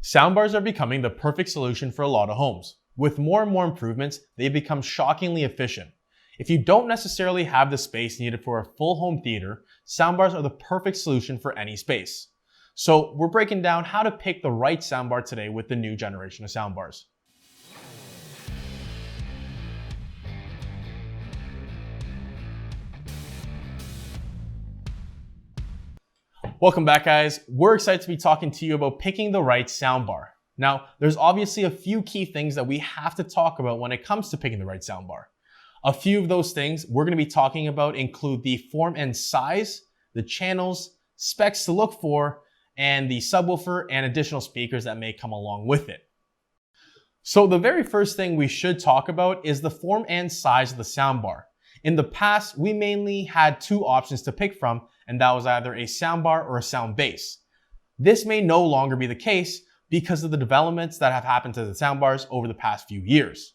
Soundbars are becoming the perfect solution for a lot of homes. With more and more improvements, they become shockingly efficient. If you don't necessarily have the space needed for a full home theater, soundbars are the perfect solution for any space. So we're breaking down how to pick the right soundbar today with the new generation of soundbars. Welcome back, guys. We're excited to be talking to you about picking the right soundbar. Now, there's obviously a few key things that we have to talk about when it comes to picking the right soundbar. A few of those things we're going to be talking about include the form and size, the channels, specs to look for, and the subwoofer and additional speakers that may come along with it. So the very first thing we should talk about is the form and size of the soundbar. In the past, we mainly had two options to pick from, and that was either a soundbar or a sound base. This may no longer be the case because of the developments that have happened to the soundbars over the past few years.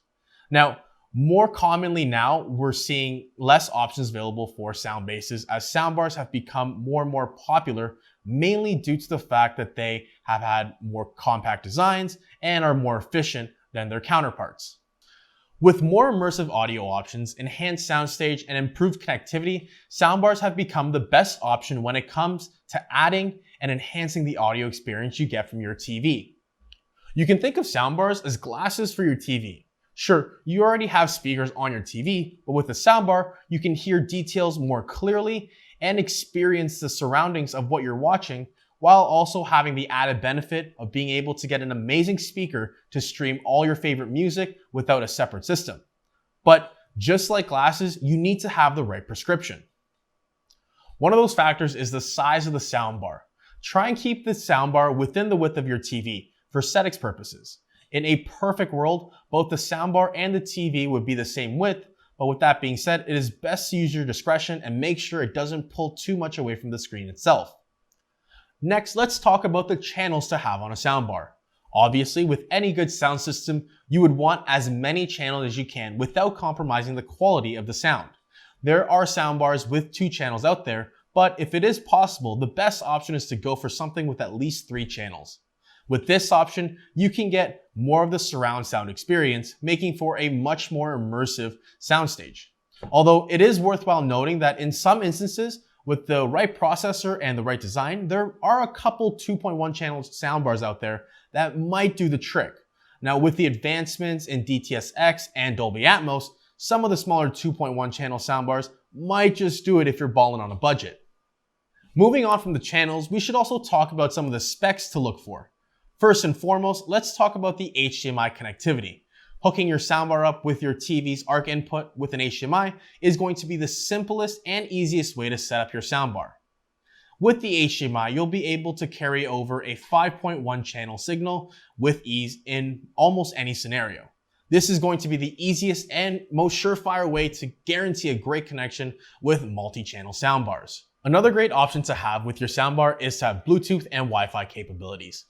Now, more commonly now, we're seeing less options available for sound bases as soundbars have become more and more popular, mainly due to the fact that they have had more compact designs and are more efficient than their counterparts. With more immersive audio options, enhanced soundstage, and improved connectivity, soundbars have become the best option when it comes to adding and enhancing the audio experience you get from your TV. You can think of soundbars as glasses for your TV. Sure, you already have speakers on your TV, but with a soundbar, you can hear details more clearly and experience the surroundings of what you're watching, while also having the added benefit of being able to get an amazing speaker to stream all your favorite music without a separate system. But just like glasses, you need to have the right prescription. One of those factors is the size of the soundbar. Try and keep the soundbar within the width of your TV for aesthetics purposes. In a perfect world, both the soundbar and the TV would be the same width, but with that being said, it is best to use your discretion and make sure it doesn't pull too much away from the screen itself. Next, let's talk about the channels to have on a soundbar. Obviously, with any good sound system, you would want as many channels as you can without compromising the quality of the sound. There are soundbars with 2 channels out there, but if it is possible, the best option is to go for something with at least 3 channels. With this option, you can get more of the surround sound experience, making for a much more immersive soundstage. Although it is worthwhile noting that in some instances, with the right processor and the right design, there are a couple 2.1 channel soundbars out there that might do the trick. Now, with the advancements in DTS:X and Dolby Atmos, some of the smaller 2.1 channel soundbars might just do it if you're balling on a budget. Moving on from the channels, we should also talk about some of the specs to look for. First and foremost, let's talk about the HDMI connectivity. Hooking your soundbar up with your TV's ARC input with an HDMI is going to be the simplest and easiest way to set up your soundbar. With the HDMI, you'll be able to carry over a 5.1 channel signal with ease in almost any scenario. This is going to be the easiest and most surefire way to guarantee a great connection with multi-channel soundbars. Another great option to have with your soundbar is to have Bluetooth and Wi-Fi capabilities.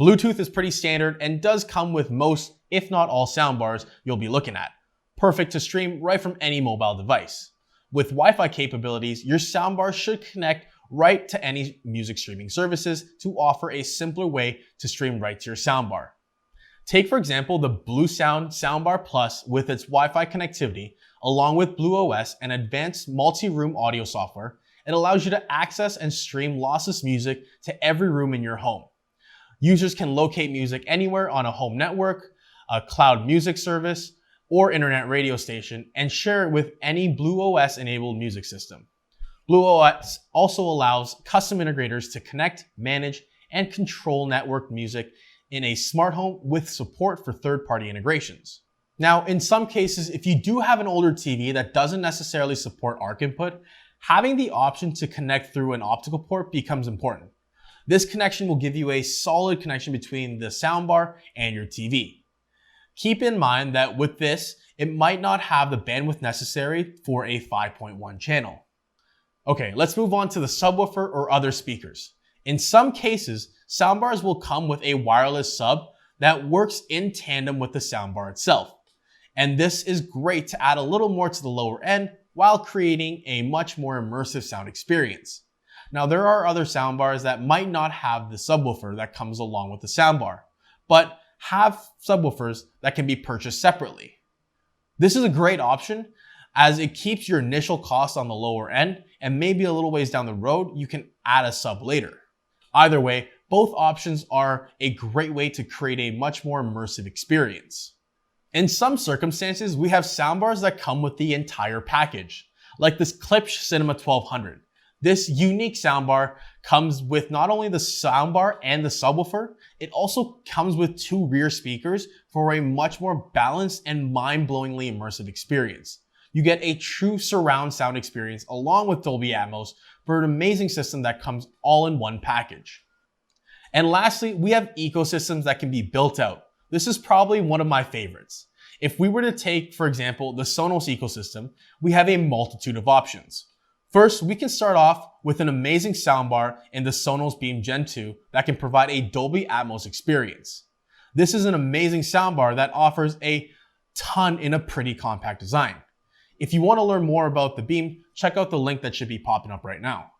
Bluetooth is pretty standard and does come with most, if not all, soundbars you'll be looking at. Perfect to stream right from any mobile device. With Wi-Fi capabilities, your soundbar should connect right to any music streaming services to offer a simpler way to stream right to your soundbar. Take, for example, the Bluesound Soundbar Plus with its Wi-Fi connectivity, along with BlueOS and advanced multi-room audio software. It allows you to access and stream lossless music to every room in your home. Users can locate music anywhere on a home network, a cloud music service, or internet radio station and share it with any BlueOS-enabled music system. BlueOS also allows custom integrators to connect, manage, and control network music in a smart home with support for third-party integrations. Now, in some cases, if you do have an older TV that doesn't necessarily support ARC input, having the option to connect through an optical port becomes important. This connection will give you a solid connection between the soundbar and your TV. Keep in mind that with this, it might not have the bandwidth necessary for a 5.1 channel. Okay, let's move on to the subwoofer or other speakers. In some cases, soundbars will come with a wireless sub that works in tandem with the soundbar itself. And this is great to add a little more to the lower end while creating a much more immersive sound experience. Now, there are other soundbars that might not have the subwoofer that comes along with the soundbar, but have subwoofers that can be purchased separately. This is a great option as it keeps your initial cost on the lower end, and maybe a little ways down the road, you can add a sub later. Either way, both options are a great way to create a much more immersive experience. In some circumstances, we have soundbars that come with the entire package, like this Klipsch Cinema 1200. This unique soundbar comes with not only the soundbar and the subwoofer, it also comes with 2 rear speakers for a much more balanced and mind-blowingly immersive experience. You get a true surround sound experience along with Dolby Atmos for an amazing system that comes all in one package. And lastly, we have ecosystems that can be built out. This is probably one of my favorites. If we were to take, for example, the Sonos ecosystem, we have a multitude of options. First, we can start off with an amazing soundbar in the Sonos Beam Gen 2 that can provide a Dolby Atmos experience. This is an amazing soundbar that offers a ton in a pretty compact design. If you want to learn more about the Beam, check out the link that should be popping up right now.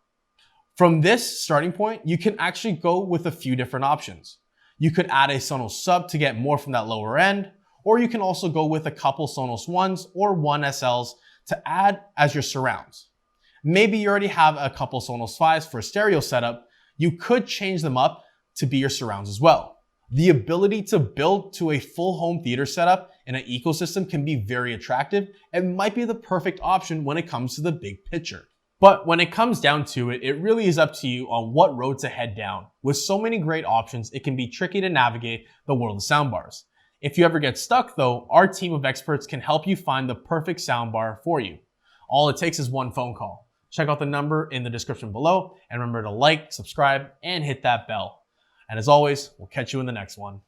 From this starting point, you can actually go with a few different options. You could add a Sonos sub to get more from that lower end, or you can also go with a couple Sonos 1s or 1SLs to add as your surrounds. Maybe you already have a couple Sonos 5s for a stereo setup, you could change them up to be your surrounds as well. The ability to build to a full home theater setup in an ecosystem can be very attractive and might be the perfect option when it comes to the big picture. But when it comes down to it, it really is up to you on what road to head down. With so many great options, it can be tricky to navigate the world of soundbars. If you ever get stuck though, our team of experts can help you find the perfect soundbar for you. All it takes is one phone call. Check out the number in the description below and remember to like, subscribe, and hit that bell. And as always, we'll catch you in the next one.